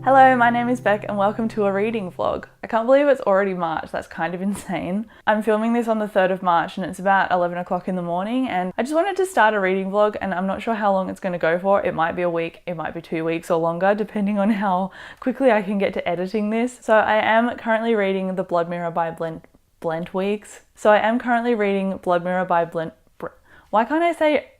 Hello, my name is Beck and welcome to a reading vlog. I can't believe it's already March, that's kind of insane. I'm filming this on the 3rd of March and it's about 11 o'clock in the morning, and I just wanted to start a reading vlog, and I'm not sure how long it's going to go for. It might be a week, it might be 2 weeks or longer, depending on how quickly I can get to editing this. So I am currently reading The Blood Mirror by Blent Weeks. Why can't I say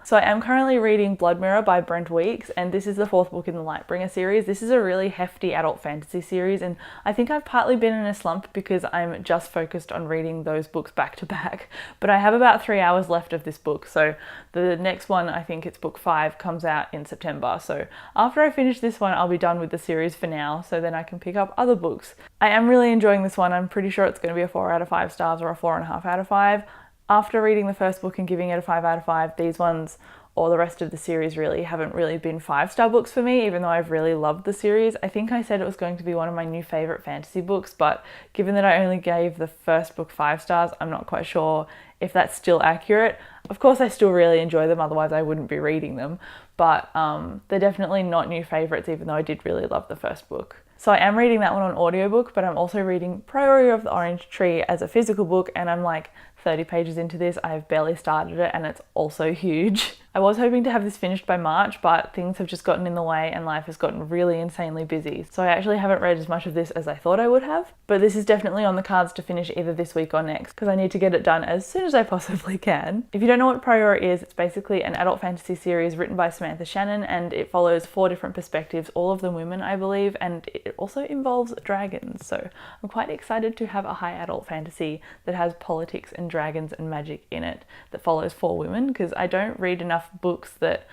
So I am currently reading Blood Mirror by Brent Weeks, and this is the 4th book in the Lightbringer series. This is a really hefty adult fantasy series, and I think I've partly been in a slump because I'm just focused on reading those books back to back. But I have about 3 hours left of this book, so the next one, I think it's book 5, comes out in September. So after I finish this one, I'll be done with the series for now, so then I can pick up other books. I am really enjoying this one. I'm pretty sure it's going to be a 4 out of 5 stars or a 4.5 out of 5. After reading the first book and giving it a 5 out of 5, these ones, or the rest of the series really, haven't really been 5-star books for me, even though I've really loved the series. I think I said it was going to be one of my new favourite fantasy books, but given that I only gave the first book 5 stars, I'm not quite sure if that's still accurate. Of course, I still really enjoy them, otherwise I wouldn't be reading them, but they're definitely not new favourites, even though I did really love the first book. So I am reading that one on audiobook, but I'm also reading Priory of the Orange Tree as a physical book, and I'm like 30 pages into this. I've barely started it and it's also huge. I was hoping to have this finished by March, but things have just gotten in the way and life has gotten really insanely busy. So I actually haven't read as much of this as I thought I would have, but this is definitely on the cards to finish either this week or next, because I need to get it done as soon as I possibly can. If you don't know what Priory is, it's basically an adult fantasy series written by Samantha Shannon, and it follows 4 different perspectives, all of them women, I believe, and it also involves dragons. So I'm quite excited to have a high adult fantasy that has politics and dragons and magic in it that follows 4 women, because I don't read enough books that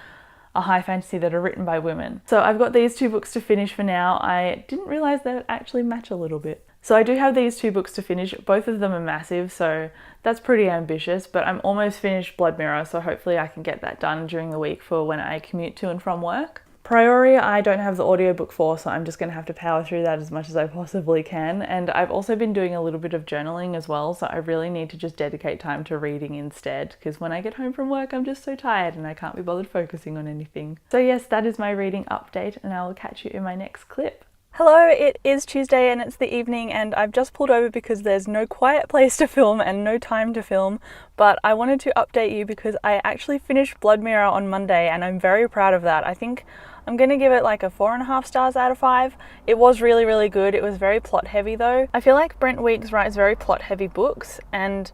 are high fantasy that are written by women. So I've got these 2 books to finish for now. I didn't realise they would actually match a little bit. So I do have these 2 books to finish. Both of them are massive, so that's pretty ambitious, but I'm almost finished Blood Mirror, so hopefully I can get that done during the week for when I commute to and from work. Priory, I don't have the audiobook for, so I'm just going to have to power through that as much as I possibly can. And I've also been doing a little bit of journaling as well, so I really need to just dedicate time to reading instead, because when I get home from work I'm just so tired and I can't be bothered focusing on anything. So yes, that is my reading update, and I will catch you in my next clip. Hello, it is Tuesday and it's the evening, and I've just pulled over because there's no quiet place to film and no time to film, but I wanted to update you because I actually finished Blood Mirror on Monday and I'm very proud of that. I think I'm gonna give it like a 4.5 stars out of 5. It was really, really good. It was very plot heavy though. I feel like Brent Weeks writes very plot heavy books, and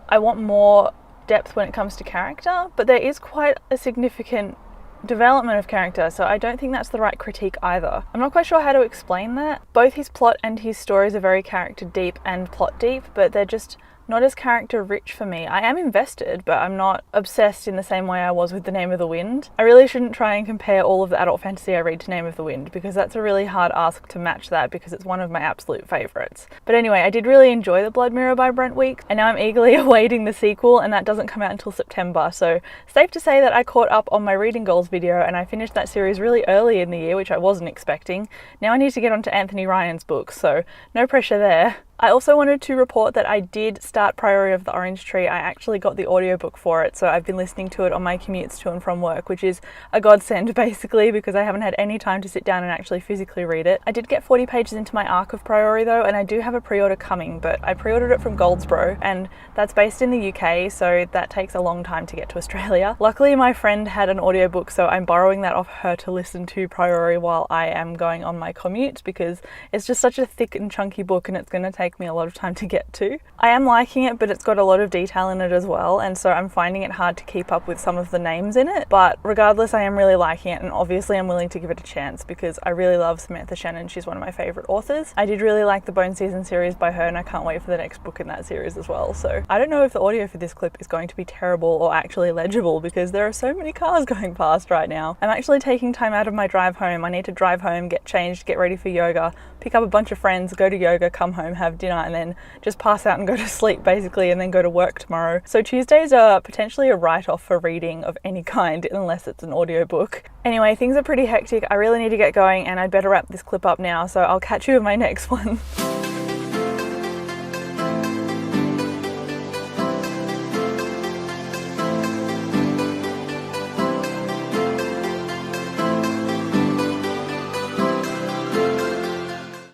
I want more depth when it comes to character, but there is quite a significant development of character, so I don't think that's the right critique either. I'm not quite sure how to explain that. Both his plot and his stories are very character deep and plot deep, but they're just not as character rich for me. I am invested, but I'm not obsessed in the same way I was with The Name of the Wind. I really shouldn't try and compare all of the adult fantasy I read to Name of the Wind, because that's a really hard ask to match that, because it's one of my absolute favourites. But anyway, I did really enjoy The Blood Mirror by Brent Weeks, and now I'm eagerly awaiting the sequel, and that doesn't come out until September. So safe to say that I caught up on my reading goals video and I finished that series really early in the year, which I wasn't expecting. Now I need to get onto Anthony Ryan's books, so no pressure there. I also wanted to report that I did start Priory of the Orange Tree. I actually got the audiobook for it, so I've been listening to it on my commutes to and from work, which is a godsend basically, because I haven't had any time to sit down and actually physically read it. I did get 40 pages into my arc of Priory though, and I do have a pre-order coming, but I pre-ordered it from Goldsboro, and that's based in the UK, so that takes a long time to get to Australia. Luckily my friend had an audiobook, so I'm borrowing that off her to listen to Priory while I am going on my commute, because it's just such a thick and chunky book and it's going to take me a lot of time to get to. I am liking it, but it's got a lot of detail in it as well, and so I'm finding it hard to keep up with some of the names in it, but regardless I am really liking it, and obviously I'm willing to give it a chance because I really love Samantha Shannon. She's one of my favourite authors. I did really like the Bone Season series by her, and I can't wait for the next book in that series as well. So I don't know if the audio for this clip is going to be terrible or actually legible, because there are so many cars going past right now. I'm actually taking time out of my drive home. I need to drive home, get changed, get ready for yoga, pick up a bunch of friends, go to yoga, come home, have dinner, and then just pass out and go to sleep basically, and then go to work tomorrow. So Tuesdays are potentially a write-off for reading of any kind, unless it's an audiobook. Anyway, things are pretty hectic. I really need to get going, and I'd better wrap this clip up now, so I'll catch you in my next one.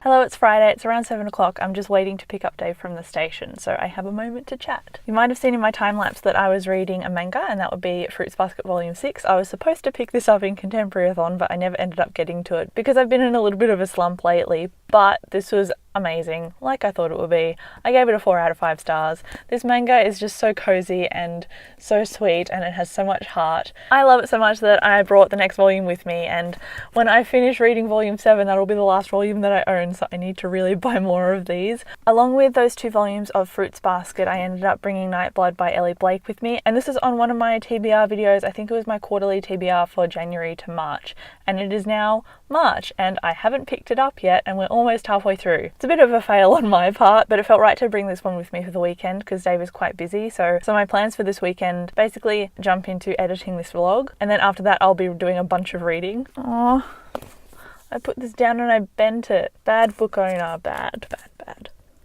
Hello, it's Friday, it's around 7 o'clock. I'm just waiting to pick up Dave from the station, so I have a moment to chat. You might have seen in my time lapse that I was reading a manga, and that would be Fruits Basket Volume 6. I was supposed to pick this up in Contemporary-a-thon, but I never ended up getting to it because I've been in a little bit of a slump lately, but this was amazing, like I thought it would be. I gave it a 4 out of 5 stars. This manga is just so cozy and so sweet, and it has so much heart. I love it so much that I brought the next volume with me, and when I finish reading Volume 7, that'll be the last volume that I own, so I need to really buy more of these. Along with those 2 volumes of Fruits Basket, I ended up bringing Nightblood by Ellie Blake with me, and this is on one of my TBR videos. I think it was my quarterly TBR for January to March, and it is now March, and I haven't picked it up yet, and we're almost halfway through. It's a bit of a fail on my part, but it felt right to bring this one with me for the weekend because Dave is quite busy. So my plans for this weekend basically jump into editing this vlog, and then after that I'll be doing a bunch of reading. Aww, I put this down and I bent it. Bad book owner, bad.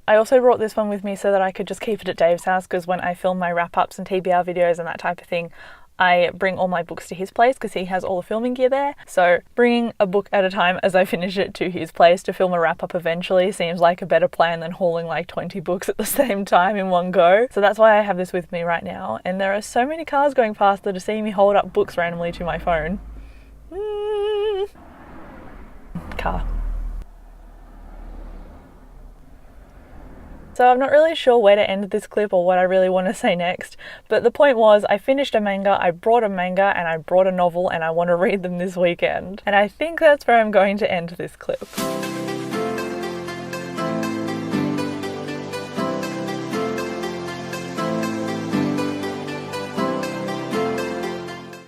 I also brought this one with me so that I could just keep it at Dave's house, because when I film my wrap-ups and TBR videos and that type of thing, I bring all my books to his place because he has all the filming gear there. So bringing a book at a time as I finish it to his place to film a wrap-up eventually seems like a better plan than hauling like 20 books at the same time in one go. So that's why I have this with me right now. And there are so many cars going past that are seeing me hold up books randomly to my phone. Car. So I'm not really sure where to end this clip or what I really want to say next, but the point was I finished a manga, I brought a manga, and I brought a novel, and I want to read them this weekend. And I think that's where I'm going to end this clip.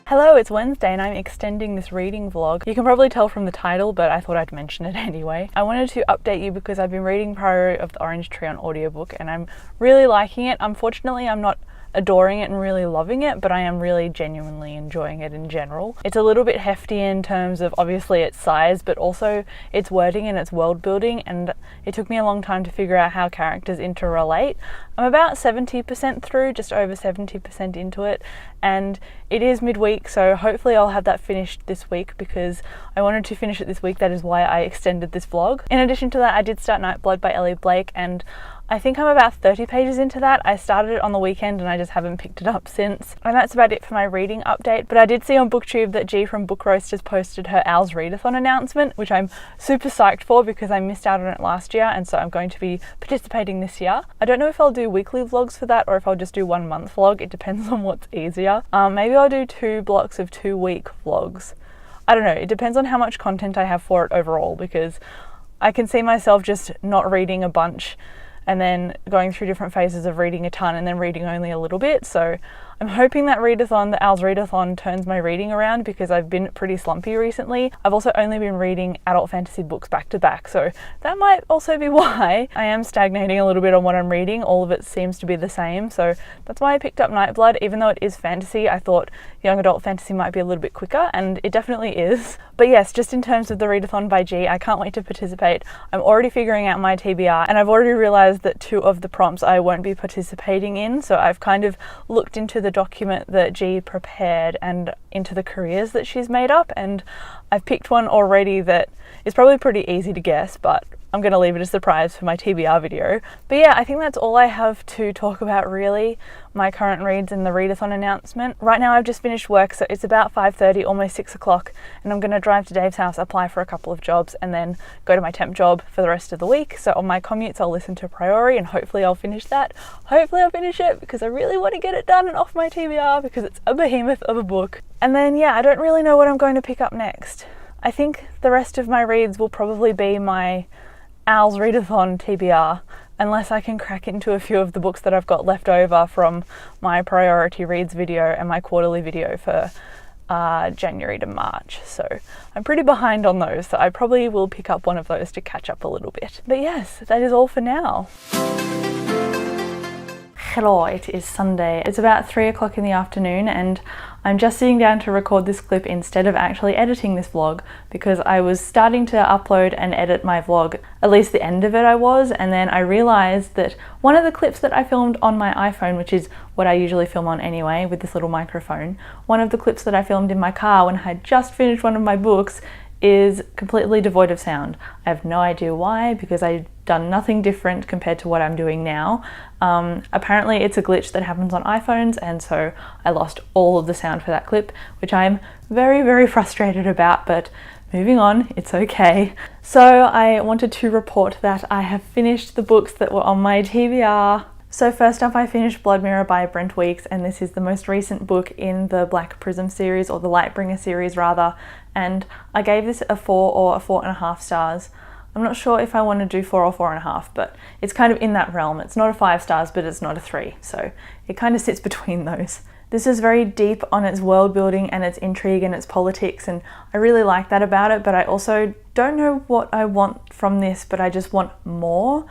Hello, it's Wednesday and I'm extending this reading vlog. You can probably tell from the title, but I thought I'd mention it anyway. I wanted to update you because I've been reading Priory of the Orange Tree on audiobook and I'm really liking it. Unfortunately, I'm not adoring it and really loving it, but I am really genuinely enjoying it in general. It's a little bit hefty in terms of obviously its size, but also its wording and its world building, and it took me a long time to figure out how characters interrelate. I'm about 70% through, just over 70% into it, and it is midweek, so hopefully I'll have that finished this week because I wanted to finish it this week. That is why I extended this vlog. In addition to that, I did start Nightblood by Ellie Blake, and I think I'm about 30 pages into that. I started it on the weekend and I just haven't picked it up since. And that's about it for my reading update, but I did see on BookTube that G from Book Roasters posted her Owls Readathon announcement, which I'm super psyched for because I missed out on it last year, and so I'm going to be participating this year. I don't know if I'll do weekly vlogs for that or if I'll just do 1 month vlog. It depends on what's easier. Maybe I'll do 2 blocks of 2-week vlogs. I don't know, it depends on how much content I have for it overall, because I can see myself just not reading a bunch and then going through different phases of reading a ton and then reading only a little bit. So I'm hoping that readathon, the Owls Readathon, turns my reading around because I've been pretty slumpy recently. I've also only been reading adult fantasy books back to back, so that might also be why I am stagnating a little bit on what I'm reading. All of it seems to be the same, so that's why I picked up Nightblood. Even though it is fantasy, I thought young adult fantasy might be a little bit quicker, and it definitely is. But yes, just in terms of the readathon by G, I can't wait to participate. I'm already figuring out my TBR, and I've already realised that 2 of the prompts I won't be participating in, so I've kind of looked into the document that G prepared and into the careers that she's made up, and I've picked one already that is probably pretty easy to guess, but I'm going to leave it a surprise for my TBR video. But yeah, I think that's all I have to talk about really, my current reads and the readathon announcement. Right now I've just finished work, so it's about 5:30, almost 6 o'clock, and I'm going to drive to Dave's house, apply for a couple of jobs, and then go to my temp job for the rest of the week. So on my commutes I'll listen to Priory and hopefully I'll finish that. Hopefully I'll finish it because I really want to get it done and off my TBR because it's a behemoth of a book. And then yeah, I don't really know what I'm going to pick up next. I think the rest of my reads will probably be my Owls Readathon TBR, unless I can crack into a few of the books that I've got left over from my priority reads video and my quarterly video for January to March. So I'm pretty behind on those, so I probably will pick up one of those to catch up a little bit. But yes, that is all for now. Hello, it is Sunday. It's about 3 o'clock in the afternoon and I'm just sitting down to record this clip instead of actually editing this vlog because I was starting to upload and edit my vlog, at least the end of it I was, and then I realised that one of the clips that I filmed on my iPhone, which is what I usually film on anyway with this little microphone, one of the clips that I filmed in my car when I had just finished one of my books is completely devoid of sound. I have no idea why, because I've done nothing different compared to what I'm doing now. Apparently it's a glitch that happens on iPhones, and so I lost all of the sound for that clip, which I'm very, very frustrated about, but moving on, it's okay. So I wanted to report that I have finished the books that were on my TBR. So first up, I finished Blood Mirror by Brent Weeks, and this is the most recent book in the Black Prism series, or the Lightbringer series rather, and I gave this a 4 or a 4.5 stars. I'm not sure if I want to do 4 or 4.5, but it's kind of in that realm. It's not a 5 stars, but it's not a 3, so it kind of sits between those. This is very deep on its world building and its intrigue and its politics, and I really like that about it, but I also don't know what I want from this, but I just want more.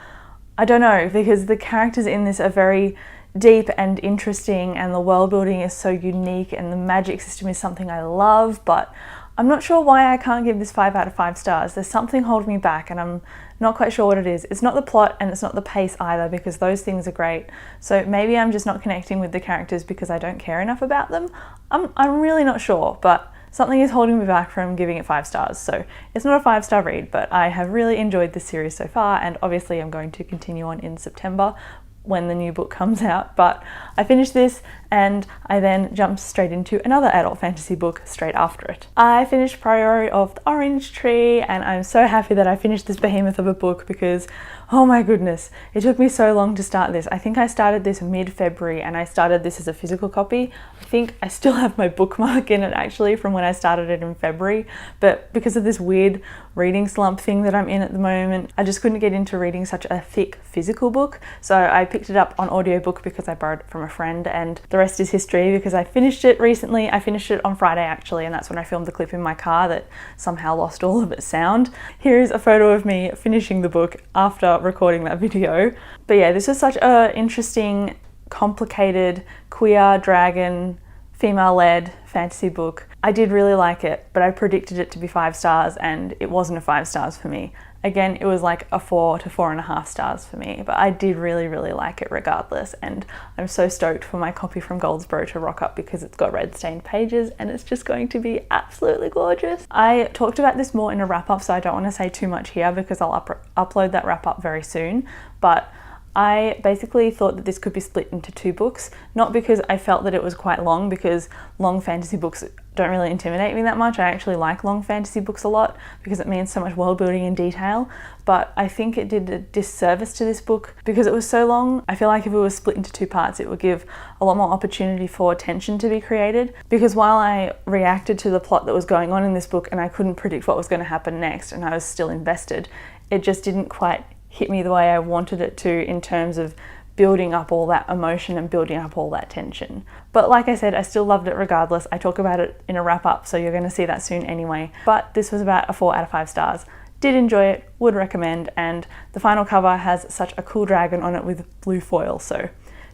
I don't know, because the characters in this are very deep and interesting, and the world building is so unique, and the magic system is something I love, but I'm not sure why I can't give this 5 out of 5 stars. There's something holding me back, and I'm not quite sure what it is. It's not the plot, and it's not the pace either, because those things are great. So maybe I'm just not connecting with the characters because I don't care enough about them. I'm really not sure, but something is holding me back from giving it 5 stars. So it's not a 5-star read, but I have really enjoyed this series so far, and obviously I'm going to continue on in September when the new book comes out. But I finished this, and I then jumped straight into another adult fantasy book straight after it. I finished Priory of the Orange Tree, and I'm so happy that I finished this behemoth of a book because, oh my goodness, it took me so long to start this. I think I started this mid-February, and I started this as a physical copy. I think I still have my bookmark in it actually from when I started it in February, but because of this weird reading slump thing that I'm in at the moment, I just couldn't get into reading such a thick physical book. So I picked it up on audiobook because I borrowed it from a friend, and the rest is history because I finished it recently. I finished it on Friday actually, and that's when I filmed the clip in my car that somehow lost all of its sound. Here is a photo of me finishing the book after recording that video. But yeah, this is such an interesting, complicated, queer, dragon, female-led fantasy book. I did really like it, but I predicted it to be 5 stars, and it wasn't a 5 stars for me. Again, it was like a 4 to 4.5 stars for me, but I did really, really like it regardless, and I'm so stoked for my copy from Goldsboro to rock up because it's got red stained pages and it's just going to be absolutely gorgeous. I talked about this more in a wrap-up, so I don't want to say too much here because I'll upload that wrap-up very soon, but I basically thought that this could be split into 2 books, not because I felt that it was quite long, because long fantasy books don't really intimidate me that much. I actually like long fantasy books a lot because it means so much world building and detail, but I think it did a disservice to this book because it was so long. I feel like if it was split into 2 parts, it would give a lot more opportunity for tension to be created, because while I reacted to the plot that was going on in this book and I couldn't predict what was going to happen next and I was still invested, it just didn't quite hit me the way I wanted it to in terms of building up all that emotion and building up all that tension. But like I said, I still loved it regardless. I talk about it in a wrap up, so you're going to see that soon anyway. But this was about a 4 out of 5 stars. Did enjoy it, would recommend, and the final cover has such a cool dragon on it with blue foil, so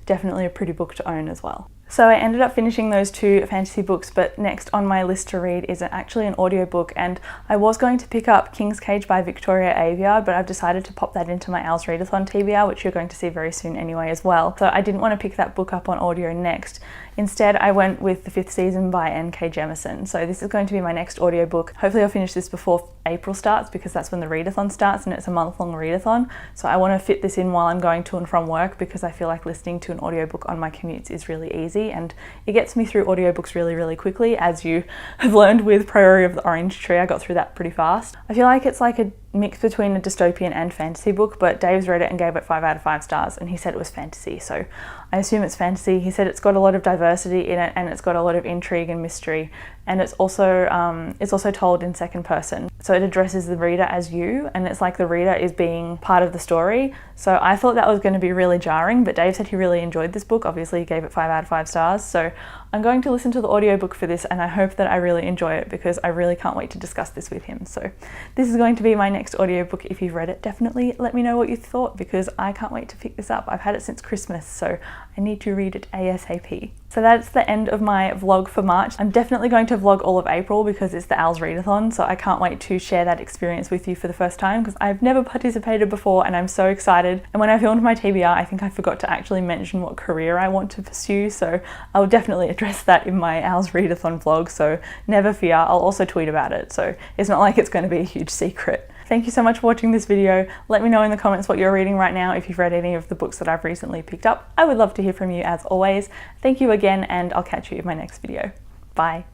definitely a pretty book to own as well. So I ended up finishing those 2 fantasy books, but next on my list to read is actually an audiobook, and I was going to pick up King's Cage by Victoria Aveyard, but I've decided to pop that into my Owls Readathon TBR, which you're going to see very soon anyway as well. So I didn't want to pick that book up on audio next. Instead, I went with The 5th Season by N.K. Jemisin. So this is going to be my next audiobook. Hopefully I'll finish this before April starts, because that's when the readathon starts, and it's a month-long readathon. So I want to fit this in while I'm going to and from work, because I feel like listening to an audiobook on my commutes is really easy, and it gets me through audiobooks really, really quickly. As you have learned with Priory of the Orange Tree, I got through that pretty fast. I feel like it's like a mix between a dystopian and fantasy book, but Dave's read it and gave it 5 out of 5 stars, and he said it was fantasy, so I assume it's fantasy. He said it's got a lot of diversity in it, and it's got a lot of intrigue and mystery, and it's also told in second person, so it addresses the reader as you, and it's like the reader is being part of the story. So I thought that was going to be really jarring, but Dave said he really enjoyed this book. Obviously he gave it 5 out of 5 stars, so I'm going to listen to the audiobook for this, and I hope that I really enjoy it because I really can't wait to discuss this with him. So this is going to be my next audiobook. If you've read it, definitely let me know what you thought, because I can't wait to pick this up. I've had it since Christmas, so I I need to read it ASAP. So that's the end of my vlog for March. I'm definitely going to vlog all of April because it's the Owls Readathon, so I can't wait to share that experience with you for the first time because I've never participated before and I'm so excited. And when I filmed my TBR, I think I forgot to actually mention what career I want to pursue, so I'll definitely address that in my Owls Readathon vlog, so never fear. I'll also tweet about it, so it's not like it's going to be a huge secret. Thank you so much for watching this video. Let me know in the comments what you're reading right now if you've read any of the books that I've recently picked up. I would love to hear from you as always. Thank you again, and I'll catch you in my next video. Bye.